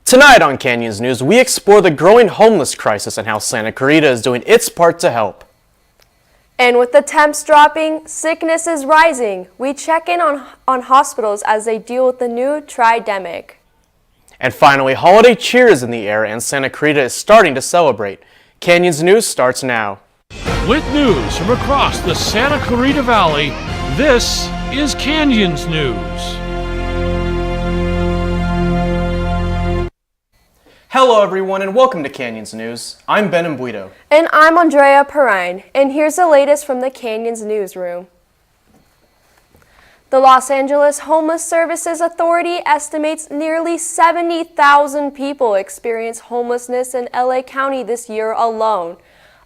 Tonight on Canyons News, we explore the growing homeless crisis and how Santa Clarita is doing its part to help. And with the temps dropping, sickness is rising. We check in on hospitals as they deal with the new tridemic. And finally, holiday cheer is in the air and Santa Clarita is starting to celebrate. Canyons News starts now. With news from across the Santa Clarita Valley, this is Canyons News. Hello everyone and welcome to Canyons News. I'm Ben Embuito. And I'm Andrea Perrine, and here's the latest from the Canyons newsroom. The Los Angeles Homeless Services Authority estimates nearly 70,000 people experience homelessness in LA County this year alone.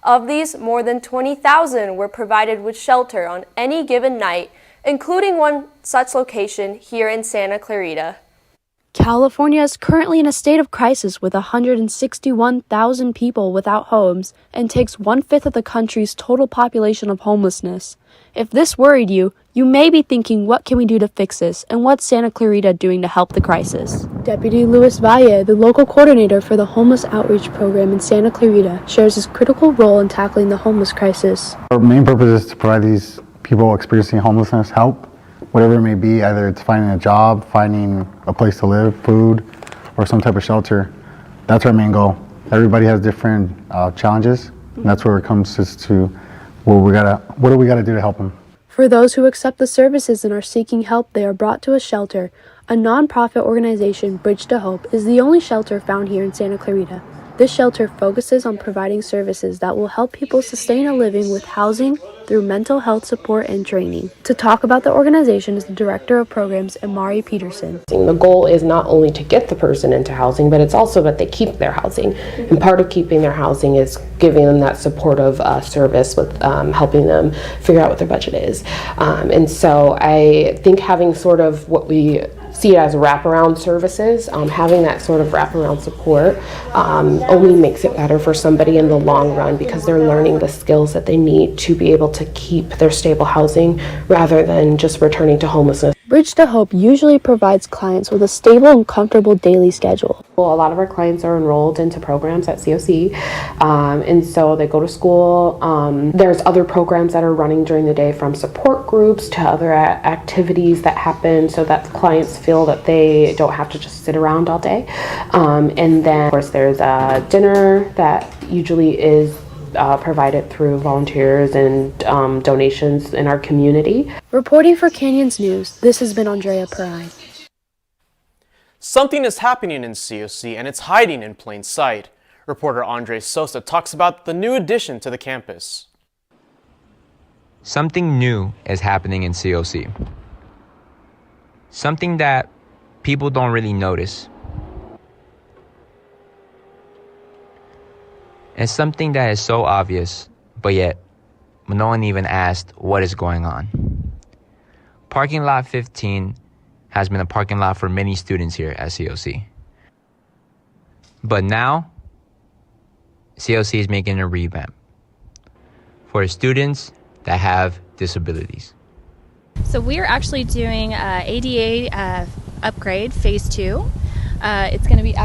Of these, more than 20,000 were provided with shelter on any given night, including one such location here in Santa Clarita. California is currently in a state of crisis with 161,000 people without homes and takes 1/5 of the country's total population of homelessness. If this worried you, you may be thinking, what can we do to fix this, and what's Santa Clarita doing to help the crisis? Deputy Luis Valle, the local coordinator for the Homeless Outreach Program in Santa Clarita, shares his critical role in tackling the homeless crisis. Our main purpose is to provide these people experiencing homelessness help, whatever it may be, either it's finding a job, finding a place to live, food, or some type of shelter. That's our main goal. Everybody has different challenges, and that's where it comes to what do we gotta do to help them. For those who accept the services and are seeking help, they are brought to a shelter. A non-profit organization, Bridge to Hope, is the only shelter found here in Santa Clarita. This shelter focuses on providing services that will help people sustain a living with housing through mental health support and training. To talk about the organization is the Director of Programs, Amari Peterson. The goal is not only to get the person into housing, but it's also that they keep their housing. And part of keeping their housing is giving them that supportive service with helping them figure out what their budget is. And so I think having sort of what we see it as wraparound services, having that sort of wraparound support only makes it better for somebody in the long run because they're learning the skills that they need to be able to keep their stable housing rather than just returning to homelessness. Bridge to Hope usually provides clients with a stable and comfortable daily schedule. Well, a lot of our clients are enrolled into programs at COC, and so they go to school. There's other programs that are running during the day, from support groups to other activities that happen so that clients feel that they don't have to just sit around all day. And then, of course, there's a dinner that usually is provided through volunteers and donations in our community. Reporting for Canyons News, this has been Andrea Perrine. Something is happening in COC and it's hiding in plain sight. Reporter Andre Sosa talks about the new addition to the campus. Something new is happening in COC. Something that people don't really notice. And something that is so obvious, but yet no one even asked what is going on. Parking lot 15 has been a parking lot for many students here at COC. But now, COC is making a revamp for students that have disabilities. So we're actually doing ADA upgrade phase 2. It's going to be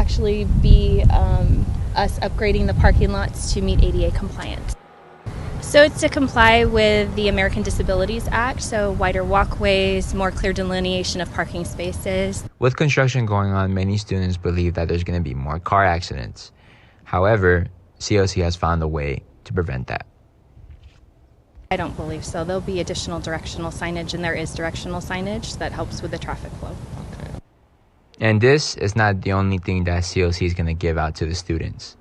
us upgrading the parking lots to meet ADA compliance. So it's to comply with the American Disabilities Act, so wider walkways, more clear delineation of parking spaces. With construction going on, many students believe that there's going to be more car accidents. However, COC has found a way to prevent that. I don't believe so. There'll be additional directional signage, and there is directional signage that helps with the traffic flow. And this is not the only thing that COC is going to give out to the students.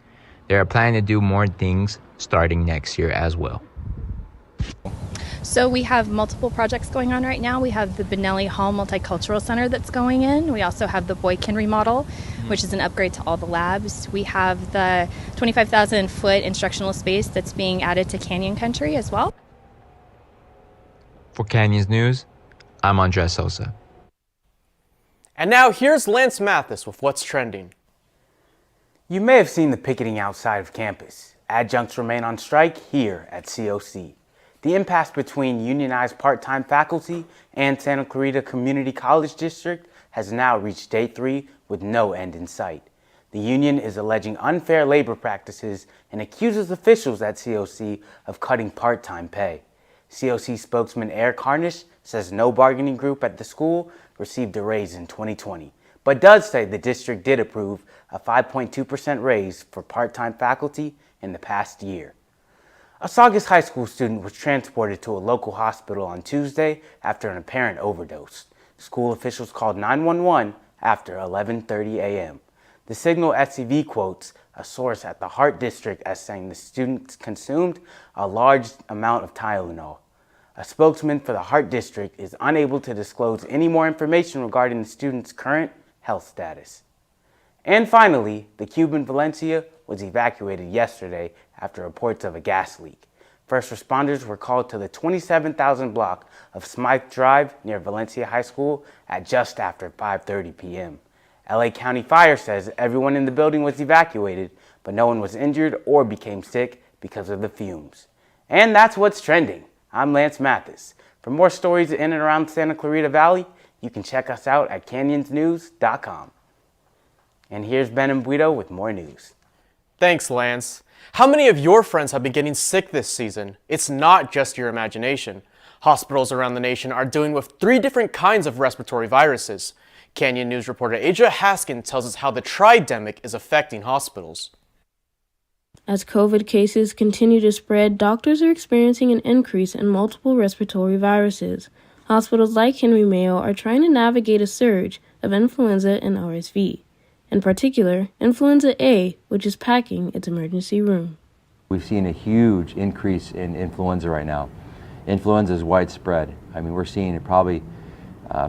They are planning to do more things starting next year as well. So we have multiple projects going on right now. We have the Benelli Hall Multicultural Center that's going in. We also have the Boykin remodel, which is an upgrade to all the labs. We have the 25,000 foot instructional space that's being added to Canyon Country as well. For Canyons News, I'm Andres Sosa. And now here's Lance Mathis with what's trending. You may have seen the picketing outside of campus. Adjuncts remain on strike here at COC. The impasse between unionized part-time faculty and Santa Clarita Community College District has now reached day 3 with no end in sight. The union is alleging unfair labor practices and accuses officials at COC of cutting part-time pay. COC spokesman Eric Harnish says no bargaining group at the school received a raise in 2020, but does say the district did approve a 5.2% raise for part-time faculty in the past year. A Saugus High School student was transported to a local hospital on Tuesday after an apparent overdose. School officials called 911 after 11:30 a.m. The Signal SCV quotes a source at the Heart District as saying the student consumed a large amount of Tylenol. A spokesman for the Heart District is unable to disclose any more information regarding the student's current health status. And finally, the Cuban Valencia was evacuated yesterday after reports of a gas leak. First responders were called to the 27,000 block of Smythe Drive near Valencia High School at just after 5:30 p.m. LA County Fire says everyone in the building was evacuated, but no one was injured or became sick because of the fumes. And that's what's trending. I'm Lance Mathis. For more stories in and around Santa Clarita Valley, you can check us out at canyonsnews.com. And here's Ben and Guido with more news. Thanks, Lance. How many of your friends have been getting sick this season? It's not just your imagination. Hospitals around the nation are dealing with 3 different kinds of respiratory viruses. Canyon News reporter Aja Haskin tells us how the tridemic is affecting hospitals. As COVID cases continue to spread, doctors are experiencing an increase in multiple respiratory viruses. Hospitals like Henry Mayo are trying to navigate a surge of influenza and RSV. In particular, influenza A, which is packing its emergency room. We've seen a huge increase in influenza right now. Influenza is widespread. I mean, we're seeing probably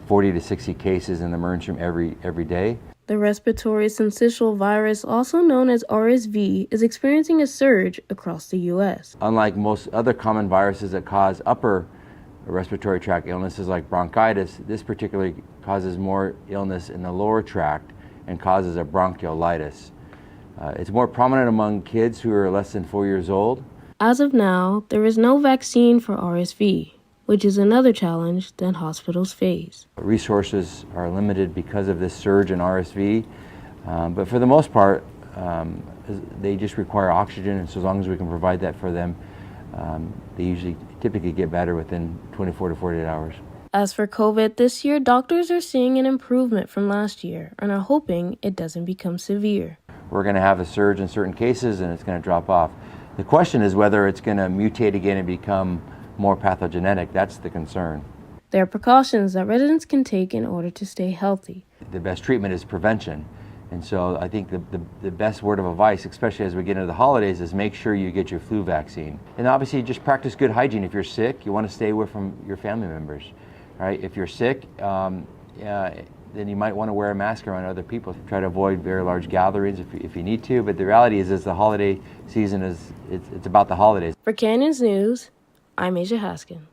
40 to 60 cases in the emergency room every day. The respiratory syncytial virus, also known as RSV, is experiencing a surge across the U.S. Unlike most other common viruses that cause upper respiratory tract illnesses like bronchitis, this particularly causes more illness in the lower tract and causes a bronchiolitis. It's more prominent among kids who are less than 4 years old. As of now, there is no vaccine for RSV, which is another challenge that hospitals face. Resources are limited because of this surge in RSV, but for the most part, they just require oxygen, and so as long as we can provide that for them, they typically get better within 24 to 48 hours. As for COVID, this year doctors are seeing an improvement from last year and are hoping it doesn't become severe. We're going to have a surge in certain cases and it's going to drop off. The question is whether it's going to mutate again and become more pathogenic. That's the concern. There are precautions that residents can take in order to stay healthy. The best treatment is prevention. And so I think the best word of advice, especially as we get into the holidays, is make sure you get your flu vaccine. And obviously just practice good hygiene. If you're sick, you want to stay away from your family members. Right? If you're sick, then you might want to wear a mask around other people. Try to avoid very large gatherings if you need to. But the reality is the holiday season it's about the holidays. For Canyons News, I'm Aja Haskin.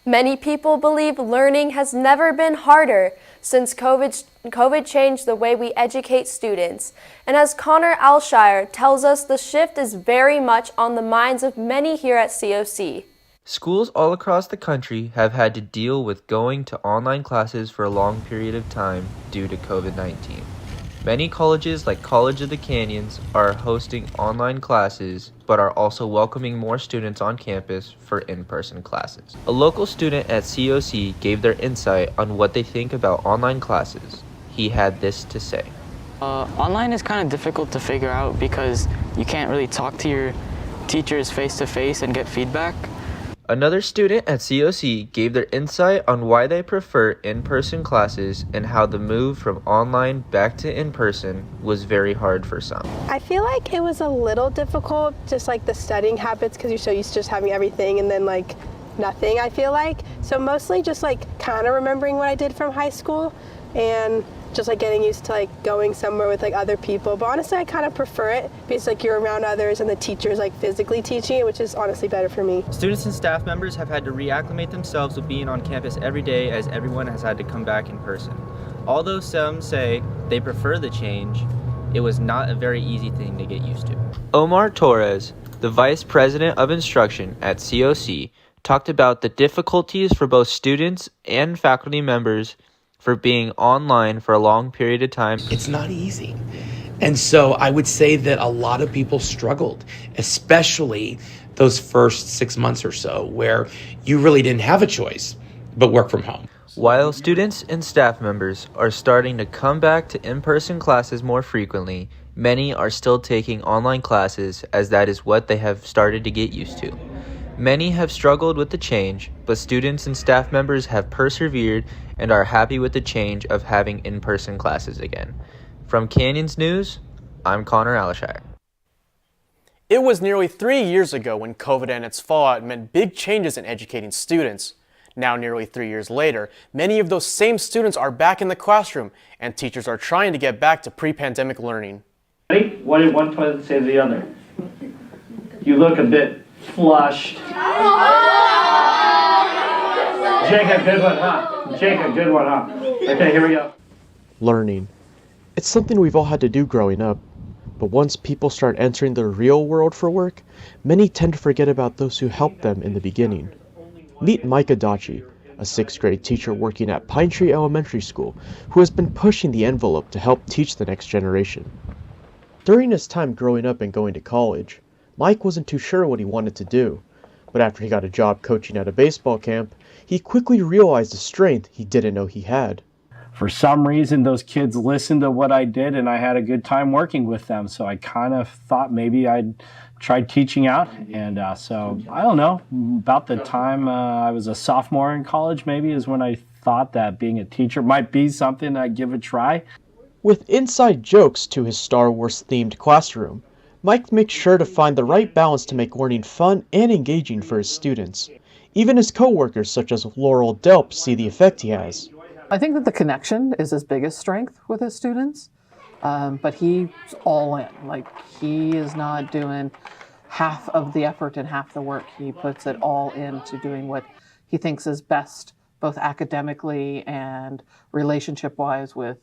Many people believe learning has never been harder since COVID changed the way we educate students. And as Connor Alshire tells us, the shift is very much on the minds of many here at COC. Schools all across the country have had to deal with going to online classes for a long period of time due to COVID-19. Many colleges like College of the Canyons are hosting online classes, but are also welcoming more students on campus for in-person classes. A local student at COC gave their insight on what they think about online classes. He had this to say. Online is kind of difficult to figure out because you can't really talk to your teachers face-to-face and get feedback. Another student at COC gave their insight on why they prefer in-person classes and how the move from online back to in-person was very hard for some. I feel like it was a little difficult, just like the studying habits, because you're so used to just having everything and then like nothing, I feel like. So mostly just like kind of remembering what I did from high school and just like getting used to like going somewhere with like other people. But honestly, I kind of prefer it because like you're around others and the teacher's like physically teaching it, which is honestly better for me. Students and staff members have had to reacclimate themselves with being on campus every day as everyone has had to come back in person. Although some say they prefer the change, it was not a very easy thing to get used to. Omar Torres, the Vice President of Instruction at COC, talked about the difficulties for both students and faculty members for being online for a long period of time. It's not easy. And so I would say that a lot of people struggled, especially those first 6 months or so where you really didn't have a choice but work from home. While students and staff members are starting to come back to in-person classes more frequently, many are still taking online classes as that is what they have started to get used to. Many have struggled with the change, but students and staff members have persevered and are happy with the change of having in-person classes again. From Canyons News, I'm Connor Alishire. It was nearly 3 years ago when COVID and its fallout meant big changes in educating students. Now, nearly 3 years later, many of those same students are back in the classroom, and teachers are trying to get back to pre-pandemic learning. What did one toilet say to the other? You look a bit flushed. Jacob, good one, huh? Jacob, good one, huh? Okay, here we go. Learning. It's something we've all had to do growing up. But once people start entering the real world for work, many tend to forget about those who helped them in the beginning. Meet Mike Adachi, a 6th grade teacher working at Pine Tree Elementary School, who has been pushing the envelope to help teach the next generation. During his time growing up and going to college, Mike wasn't too sure what he wanted to do, but after he got a job coaching at a baseball camp, he quickly realized a strength he didn't know he had. For some reason, those kids listened to what I did, and I had a good time working with them. So I kind of thought maybe I'd try teaching out. And so, I don't know, about the time I was a sophomore in college, maybe, is when I thought that being a teacher might be something I'd give a try. With inside jokes to his Star Wars-themed classroom, Mike makes sure to find the right balance to make learning fun and engaging for his students. Even his co-workers, such as Laurel Delp, see the effect he has. I think that the connection is his biggest strength with his students, but he's all in. Like, he is not doing half of the effort and half the work. He puts it all into doing what he thinks is best, both academically and relationship-wise with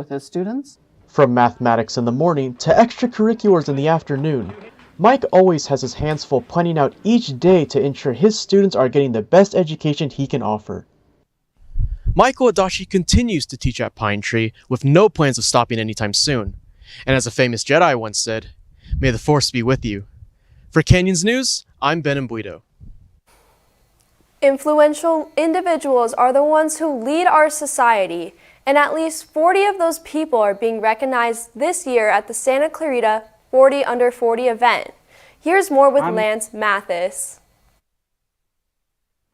his students. From mathematics in the morning to extracurriculars in the afternoon, Mike always has his hands full planning out each day to ensure his students are getting the best education he can offer. Michael Adachi continues to teach at Pine Tree with no plans of stopping anytime soon. And as a famous Jedi once said, "May the Force be with you." For Canyons News, I'm Ben Embuido. Influential individuals are the ones who lead our society, and at least 40 of those people are being recognized this year at the Santa Clarita 40 Under 40 event. Here's more with Lance Mathis.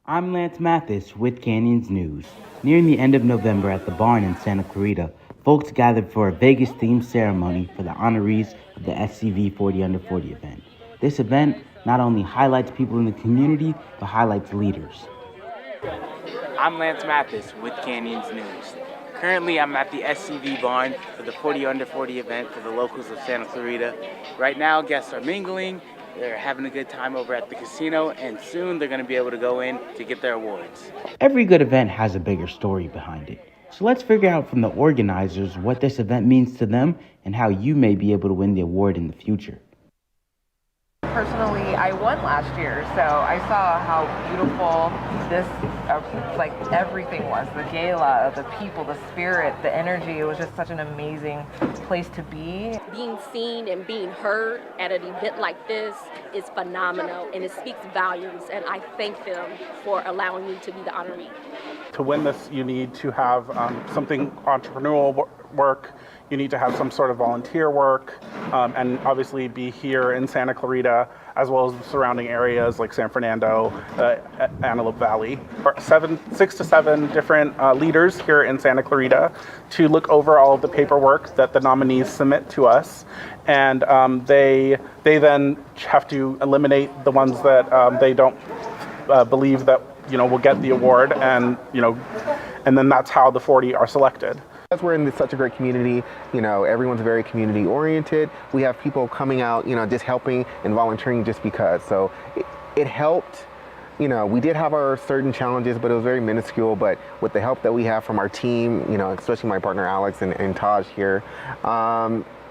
I'm Lance Mathis with Canyons News. Nearing the end of November at the barn in Santa Clarita, folks gathered for a Vegas-themed ceremony for the honorees of the SCV 40 Under 40 event. This event not only highlights people in the community, but highlights leaders. I'm Lance Mathis with Canyons News. Currently, I'm at the SCV barn for the 40 Under 40 event for the locals of Santa Clarita. Right now, guests are mingling. They're having a good time over at the casino, and soon they're going to be able to go in to get their awards. Every good event has a bigger story behind it. So let's figure out from the organizers what this event means to them and how you may be able to win the award in the future. Personally, I won last year, so I saw how beautiful this, like everything was. The gala, the people, the spirit, the energy. It was just such an amazing place to be. Being seen and being heard at an event like this is phenomenal, and it speaks volumes, and I thank them for allowing me to be the honoree. To win this, you need to have something entrepreneurial work. You need to have some sort of volunteer work, and obviously be here in Santa Clarita, as well as the surrounding areas like San Fernando, Antelope Valley. 6 to 7 different leaders here in Santa Clarita to look over all of the paperwork that the nominees submit to us, and they then have to eliminate the ones that they don't believe that will get the award, and then that's how the 40 are selected. We're in such a great community, everyone's very community oriented. We have people coming out, just helping and volunteering just because. So it helped. We did have our certain challenges, but it was very minuscule. But with the help that we have from our team, especially my partner Alex and Taj here,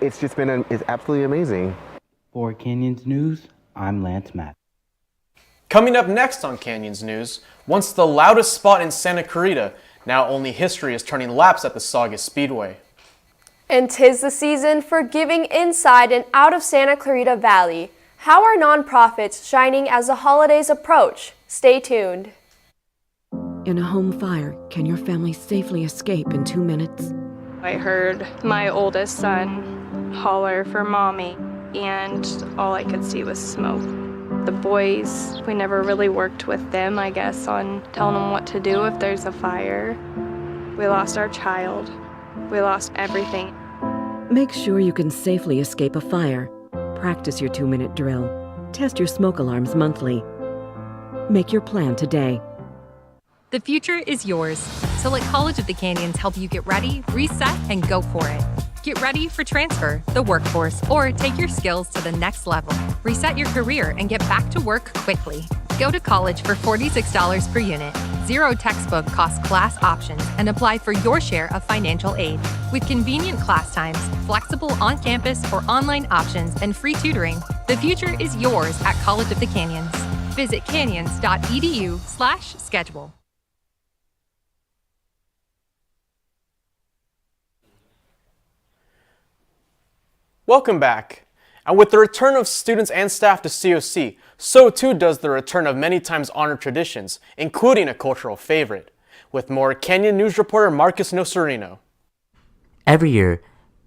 it's just been it's absolutely amazing. For Canyons News, I'm Lance Matt. Coming up next on Canyons News, once the loudest spot in Santa Clarita, Now only history is turning laps at the Saugus Speedway. And 'tis the season for giving inside and out of Santa Clarita Valley. How are nonprofits shining as the holidays approach? Stay tuned. In a home fire, can your family safely escape in 2 minutes? I heard my oldest son holler for mommy, and all I could see was smoke. The boys, we never really worked with them, I guess, on telling them what to do if there's a fire. We lost our child. We lost everything. Make sure you can safely escape a fire. Practice your 2-minute drill. Test your smoke alarms monthly. Make your plan today. The future is yours, so let College of the Canyons help you get ready, reset, and go for it. Get ready for transfer, the workforce, or take your skills to the next level. Reset your career and get back to work quickly. Go to college for $46 per unit, 0 textbook cost class options, and apply for your share of financial aid. With convenient class times, flexible on-campus or online options, and free tutoring, the future is yours at College of the Canyons. Visit canyons.edu/schedule. Welcome back. And with the return of students and staff to COC, so too does the return of many times honored traditions, including a cultural favorite. With more, Canyon News reporter Marcus Nocerino. Every year,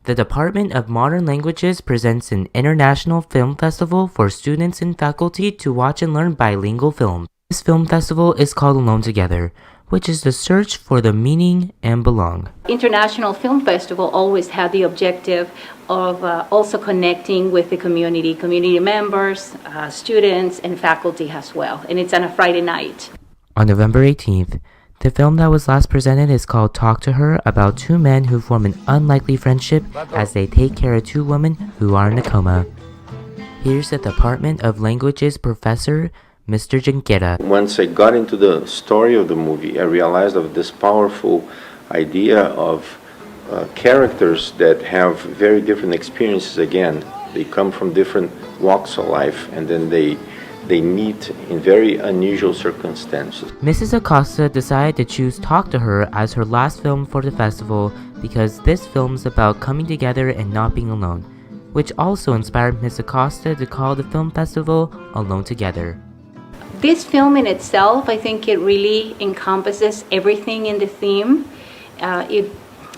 the Department of Modern Languages presents an international film festival for students and faculty to watch and learn bilingual films. This film festival is called Alone Together, which is the search for the meaning and belong. International Film Festival always had the objective of also connecting with the community members, students, and faculty as well. And it's on a Friday night. On November 18th, the film that was last presented is called Talk to Her, about 2 men who form an unlikely friendship as they take care of 2 women who are in a coma. Here's the Department of Languages professor, Mr. Junquera. Once I got into the story of the movie, I realized of this powerful idea of characters that have very different experiences again. They come from different walks of life, and then they meet in very unusual circumstances. Mrs. Acosta decided to choose Talk to Her as her last film for the festival because this film's about coming together and not being alone, which also inspired Ms. Acosta to call the film festival Alone Together. This film in itself, I think it really encompasses everything in the theme.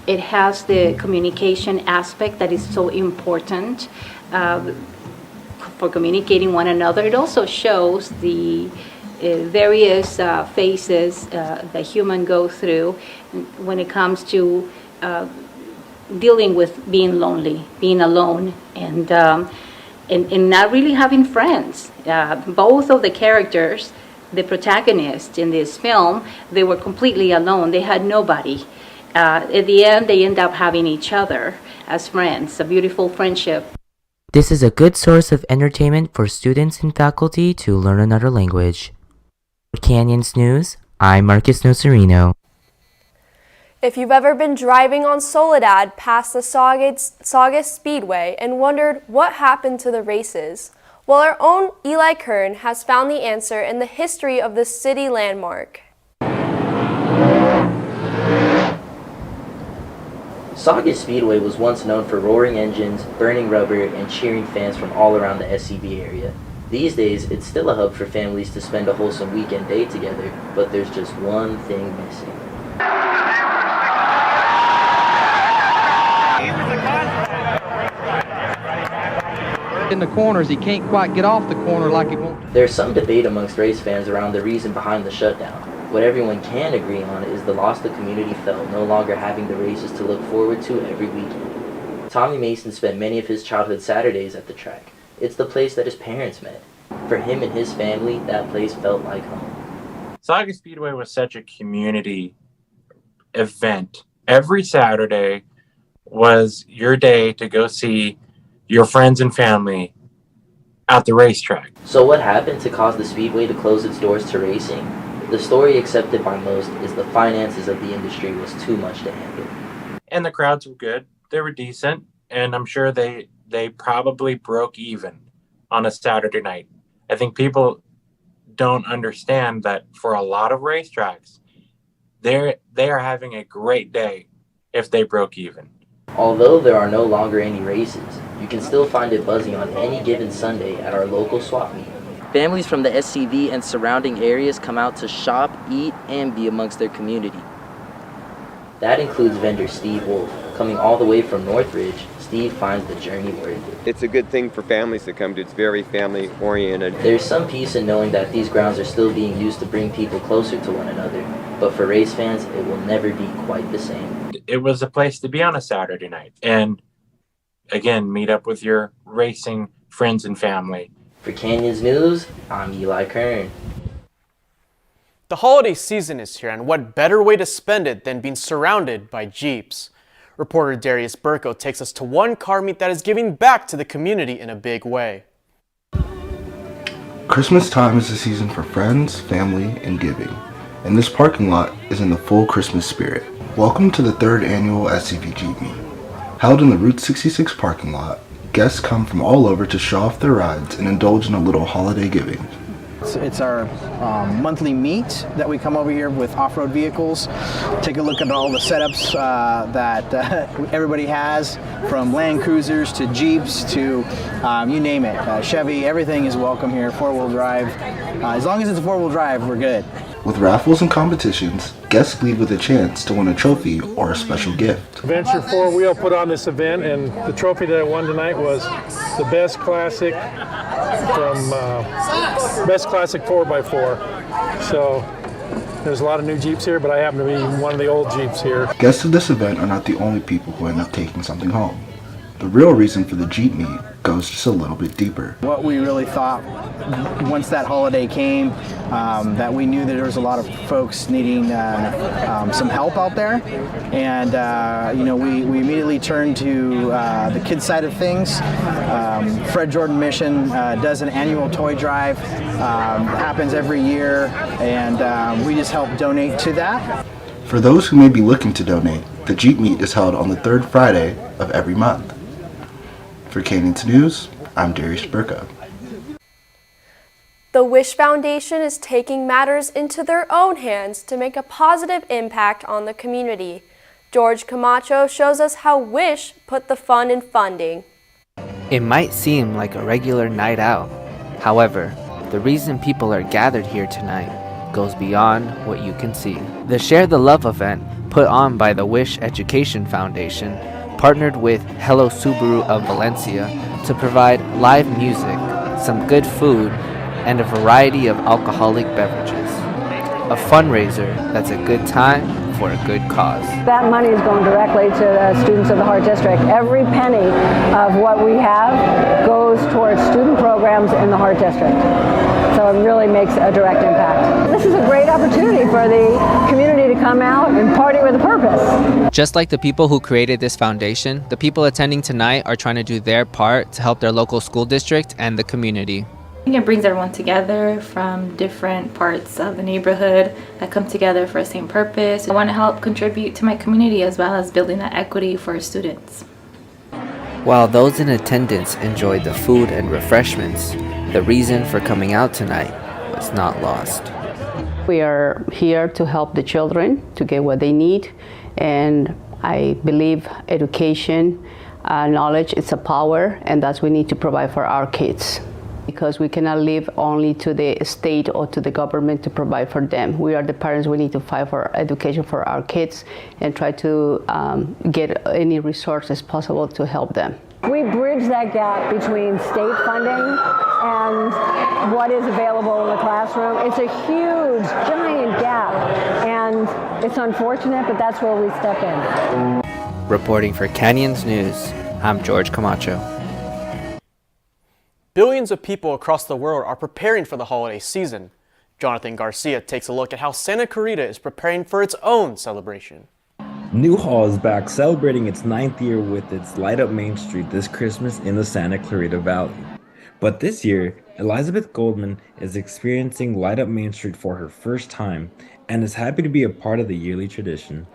It has the communication aspect that is so important for communicating one another. It also shows the various phases that humans go through when it comes to dealing with being lonely, being alone, and not really having friends. Both of the characters, the protagonists in this film, they were completely alone. They had nobody. At the end, they end up having each other as friends, a beautiful friendship. This is a good source of entertainment for students and faculty to learn another language. For Canyons News, I'm Marcus Nocerino. If you've ever been driving on Soledad past the Saugus Speedway and wondered what happened to the races, well, our own Eli Kern has found the answer in the history of this city landmark. Saugus Speedway was once known for roaring engines, burning rubber, and cheering fans from all around the SCV area. These days, it's still a hub for families to spend a wholesome weekend day together, but there's just one thing missing. In the corners, he can't quite get off the corner like he wants. There's some debate amongst race fans around the reason behind the shutdown. What everyone can agree on is the loss the community felt no longer having the races to look forward to every weekend. Tommy Mason spent many of his childhood Saturdays at the track. It's the place that his parents met. For him and his family, that place felt like home. Saugus Speedway was such a community event. Every Saturday was your day to go see your friends and family at the racetrack. So what happened to cause the Speedway to close its doors to racing? The story accepted by most is the finances of the industry was too much to handle. And the crowds were good. They were decent. And I'm sure they probably broke even on a Saturday night. I think people don't understand that for a lot of racetracks, they are having a great day if they broke even. Although there are no longer any races, you can still find it buzzing on any given Sunday at our local swap meet. Families from the SCV and surrounding areas come out to shop, eat, and be amongst their community. That includes vendor Steve Wolf. Coming all the way from Northridge, Steve finds the journey worth it. It's a good thing for families to come to. It's very family oriented. There's some peace in knowing that these grounds are still being used to bring people closer to one another, but for race fans, it will never be quite the same. It was a place to be on a Saturday night and, again, meet up with your racing friends and family. For Canyons News, I'm Eli Kern. The holiday season is here, and what better way to spend it than being surrounded by Jeeps? Reporter Darius Burko takes us to one car meet that is giving back to the community in a big way. Christmas time is the season for friends, family, and giving, and this parking lot is in the full Christmas spirit. Welcome to the 3rd annual SCV Jeep Meet. Held in the Route 66 parking lot, guests come from all over to show off their rides and indulge in a little holiday giving. It's our monthly meet that we come over here with off-road vehicles, take a look at all the setups that everybody has, from Land Cruisers to Jeeps to you name it, Chevy, everything is welcome here, 4-wheel drive. As long as it's 4-wheel drive, we're good. With raffles and competitions, guests leave with a chance to win a trophy or a special gift. Venture 4-Wheel put on this event, and the trophy that I won tonight was the best classic from best classic 4x4. So there's a lot of new Jeeps here, but I happen to be one of the old Jeeps here. Guests of this event are not the only people who end up taking something home. The real reason for the Jeep Meet goes just a little bit deeper. What we really thought once that holiday came, that we knew that there was a lot of folks needing some help out there, and we immediately turned to the kids side of things. Fred Jordan Mission does an annual toy drive, happens every year, and we just help donate to that. For those who may be looking to donate, the Jeep Meet is held on the 3rd Friday of every month. For Canyons News, I'm Darius Burko. The Wish Foundation is taking matters into their own hands to make a positive impact on the community. George Camacho shows us how Wish put the fun in funding. It might seem like a regular night out. However, the reason people are gathered here tonight goes beyond what you can see. The Share the Love event, put on by the Wish Education Foundation, partnered with Hello Subaru of Valencia to provide live music, some good food, and a variety of alcoholic beverages. A fundraiser that's a good time for a good cause. That money is going directly to the students of the Heart District. Every penny of what we have goes towards student programs in the Heart District. So it really makes a direct impact. This is a great opportunity for the community to come out and party with a purpose. Just like the people who created this foundation, the people attending tonight are trying to do their part to help their local school district and the community. I think it brings everyone together from different parts of the neighborhood that come together for the same purpose. I want to help contribute to my community as well as building that equity for students. While those in attendance enjoyed the food and refreshments, the reason for coming out tonight was not lost. We are here to help the children to get what they need, and I believe education, knowledge is a power, and that's what we need to provide for our kids. Because we cannot live only to the state or to the government to provide for them. We are the parents, we need to fight for education for our kids and try to get any resources possible to help them. We bridge that gap between state funding and what is available in the classroom. It's a huge, giant gap, and it's unfortunate, but that's where we step in. Reporting for Canyons News, I'm George Camacho. Billions of people across the world are preparing for the holiday season. Jonathan Garcia takes a look at how Santa Clarita is preparing for its own celebration. Newhall is back, celebrating its 9th year with its Light Up Main Street this Christmas in the Santa Clarita Valley. But this year, Elizabeth Goldman is experiencing Light Up Main Street for her first time and is happy to be a part of the yearly tradition.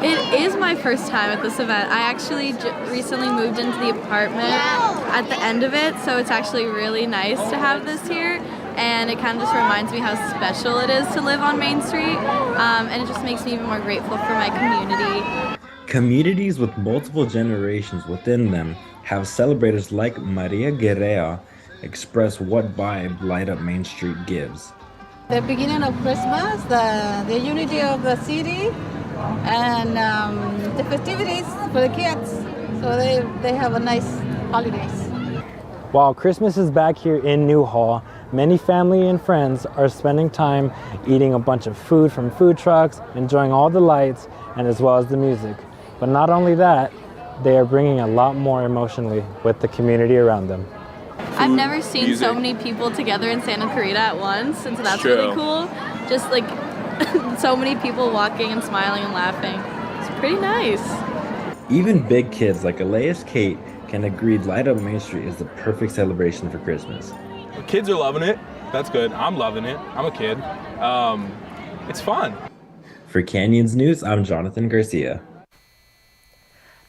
It is my first time at this event. I actually recently moved into the apartment at the end of it, so it's actually really nice to have this here. And it kind of just reminds me how special it is to live on Main Street. and it just makes me even more grateful for my community. Communities with multiple generations within them have celebrators like Maria Guerrera express what vibe Light Up Main Street gives. The beginning of Christmas, the unity of the city, and the festivities for the kids, so they have a nice holidays. While Christmas is back here in Newhall, many family and friends are spending time eating a bunch of food from food trucks, enjoying all the lights, and as well as the music. But not only that, they are bringing a lot more emotionally with the community around them. I've never seen so many people together in Santa Clarita at once, and so that's really cool. Just like so many people walking and smiling and laughing. It's pretty nice. Even big kids like Elias Kate can agree Light Up Main Street is the perfect celebration for Christmas. The kids are loving it. That's good. I'm loving it. I'm a kid. It's fun. For Canyons News, I'm Jonathan Garcia.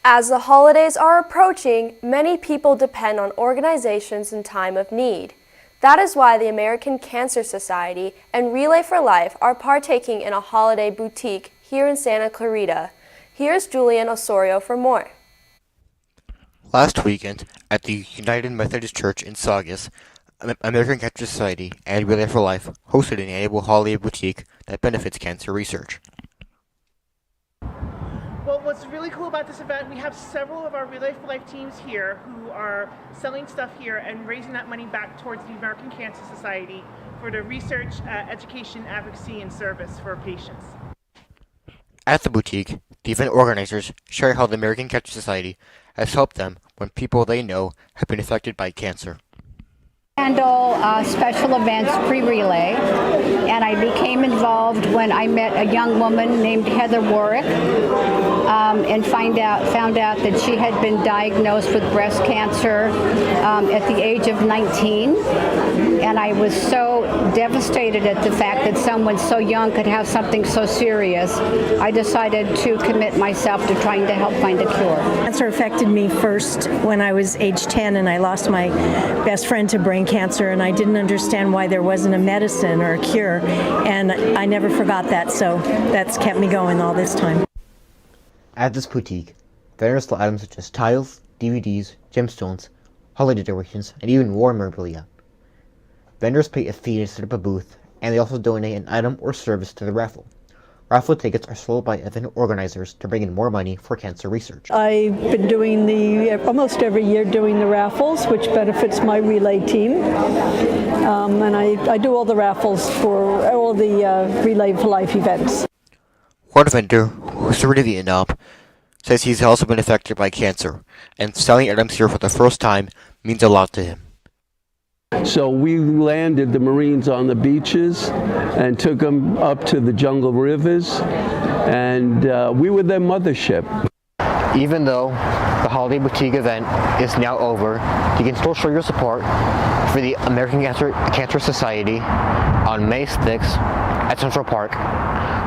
As the holidays are approaching, many people depend on organizations in time of need. That is why the American Cancer Society and Relay for Life are partaking in a holiday boutique here in Santa Clarita. Here's Julian Osorio for more. Last weekend, at the United Methodist Church in Saugus, American Cancer Society and Relay for Life hosted an annual holiday boutique that benefits cancer research. Well, what's really cool about this event, we have several of our Relay for Life teams here who are selling stuff here and raising that money back towards the American Cancer Society for the research, education, advocacy, and service for patients. At the boutique, the event organizers share how the American Cancer Society has helped them when people they know have been affected by cancer. Handle special events pre-relay, and I became involved when I met a young woman named Heather Warwick, and found out that she had been diagnosed with breast cancer at the age of 19, and I was so devastated at the fact that someone so young could have something so serious. I decided to commit myself to trying to help find a cure. Cancer affected me first when I was age 10, and I lost my best friend to brain cancer, and I didn't understand why there wasn't a medicine or a cure, and I never forgot that, so that's kept me going all this time. At this boutique, vendors sell items such as tiles, DVDs, gemstones, holiday decorations, and even war memorabilia. Vendors pay a fee to set up a booth, and they also donate an item or service to the raffle. Raffle tickets are sold by event organizers to bring in more money for cancer research. I've been doing almost every year doing the raffles, which benefits my relay team. And I do all the raffles for all the Relay for Life events. One vendor, who served in Vietnam, says he's also been affected by cancer, and selling items here for the first time means a lot to him. So we landed the Marines on the beaches and took them up to the jungle rivers, and we were their mothership. Even though the Holiday Boutique event is now over, you can still show your support for the American Cancer Society on May 6th at Central Park.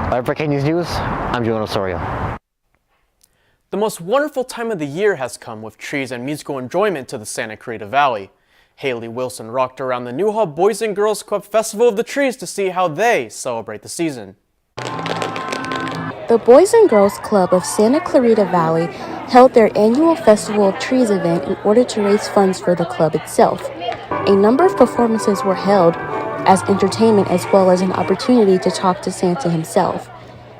Live for Canyons News, I'm Julian Osorio. The most wonderful time of the year has come with trees and musical enjoyment to the Santa Clarita Valley. Haley Wilson rocked around the Newhall Boys and Girls Club Festival of the Trees to see how they celebrate the season. The Boys and Girls Club of Santa Clarita Valley held their annual Festival of Trees event in order to raise funds for the club itself. A number of performances were held as entertainment as well as an opportunity to talk to Santa himself.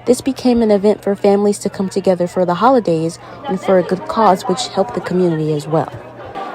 This became an event for families to come together for the holidays and for a good cause which helped the community as well.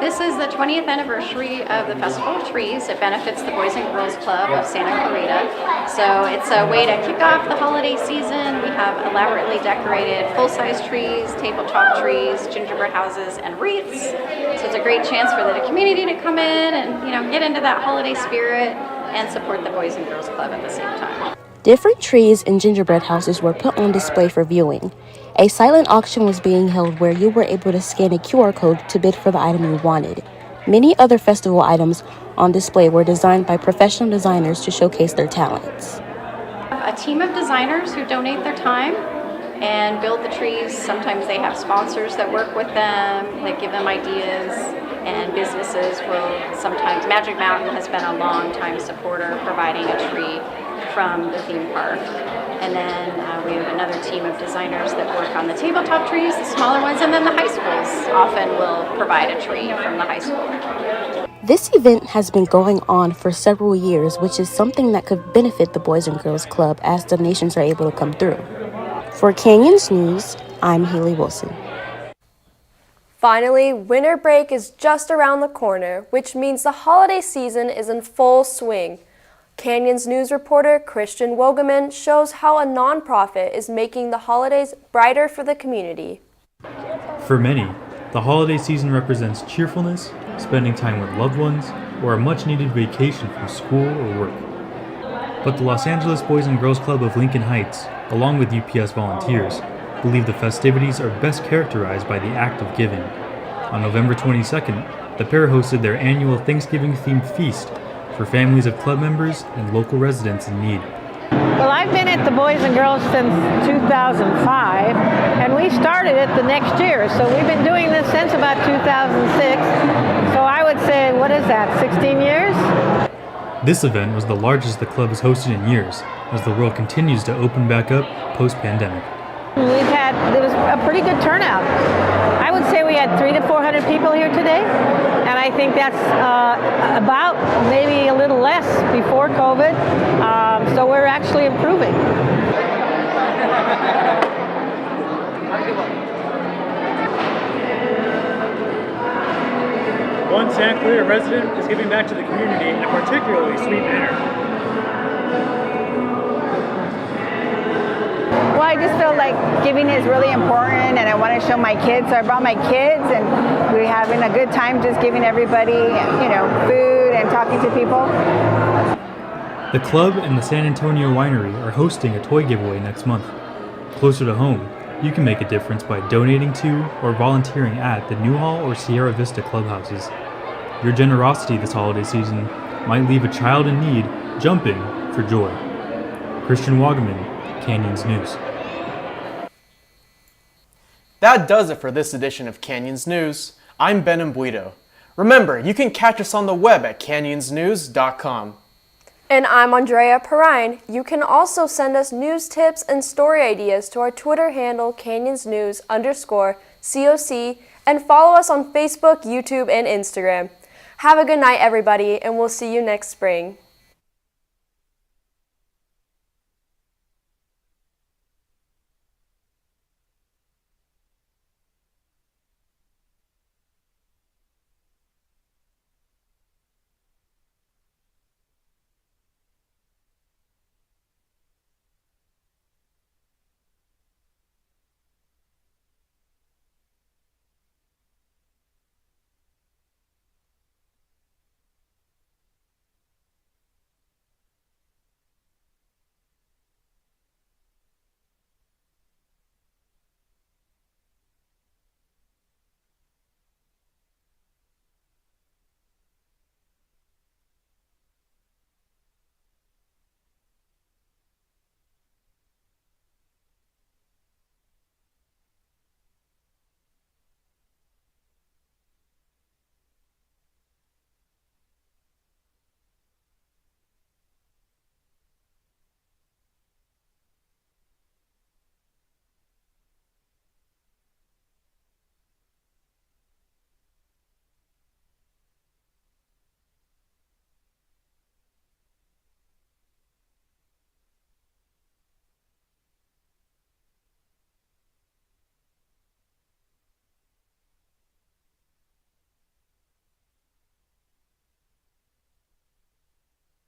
This is the 20th anniversary of the Festival of Trees. It benefits the Boys and Girls Club of Santa Clarita. So it's a way to kick off the holiday season. We have elaborately decorated full-size trees, tabletop trees, gingerbread houses, and wreaths. So it's a great chance for the community to come in and, get into that holiday spirit and support the Boys and Girls Club at the same time. Different trees and gingerbread houses were put on display for viewing. A silent auction was being held where you were able to scan a QR code to bid for the item you wanted. Many other festival items on display were designed by professional designers to showcase their talents. A team of designers who donate their time and build the trees. Sometimes they have sponsors that work with them, that give them ideas, and businesses will sometimes. Magic Mountain has been a long-time supporter providing a tree from the theme park. And then we have another team of designers that work on the tabletop trees, the smaller ones, and then the high schools often will provide a tree from the high school. This event has been going on for several years, which is something that could benefit the Boys and Girls Club as donations are able to come through. For Canyons News, I'm Haley Wilson. Finally, winter break is just around the corner, which means the holiday season is in full swing. Canyons News reporter Christian Wogeman shows how a nonprofit is making the holidays brighter for the community. For many, the holiday season represents cheerfulness, spending time with loved ones, or a much-needed vacation from school or work. But the Los Angeles Boys and Girls Club of Lincoln Heights, along with UPS volunteers, believe the festivities are best characterized by the act of giving. On November 22nd, the pair hosted their annual Thanksgiving-themed feast for families of club members and local residents in need. Well, I've been at the Boys and Girls since 2005, and we started it the next year. So we've been doing this since about 2006. So I would say, what is that, 16 years? This event was the largest the club has hosted in years, as the world continues to open back up post-pandemic. There was a pretty good turnout. I would say we had 300 to 400 people here today, and I think that's about maybe a little less before COVID, so we're actually improving. One Santa Clarita resident is giving back to the community in a particularly sweet manner. Well, I just feel like giving is really important, and I want to show my kids. So I brought my kids, and we're having a good time just giving everybody, food and talking to people. The club and the San Antonio Winery are hosting a toy giveaway next month. Closer to home, you can make a difference by donating to or volunteering at the Newhall or Sierra Vista clubhouses. Your generosity this holiday season might leave a child in need jumping for joy. Christian Wogeman, Canyons News. That does it for this edition of Canyons News. I'm Ben Embuido. Remember, you can catch us on the web at canyonsnews.com. And I'm Andrea Perrine. You can also send us news tips and story ideas to our Twitter handle canyonsnews_COC and follow us on Facebook, YouTube, and Instagram. Have a good night, everybody, and we'll see you next spring.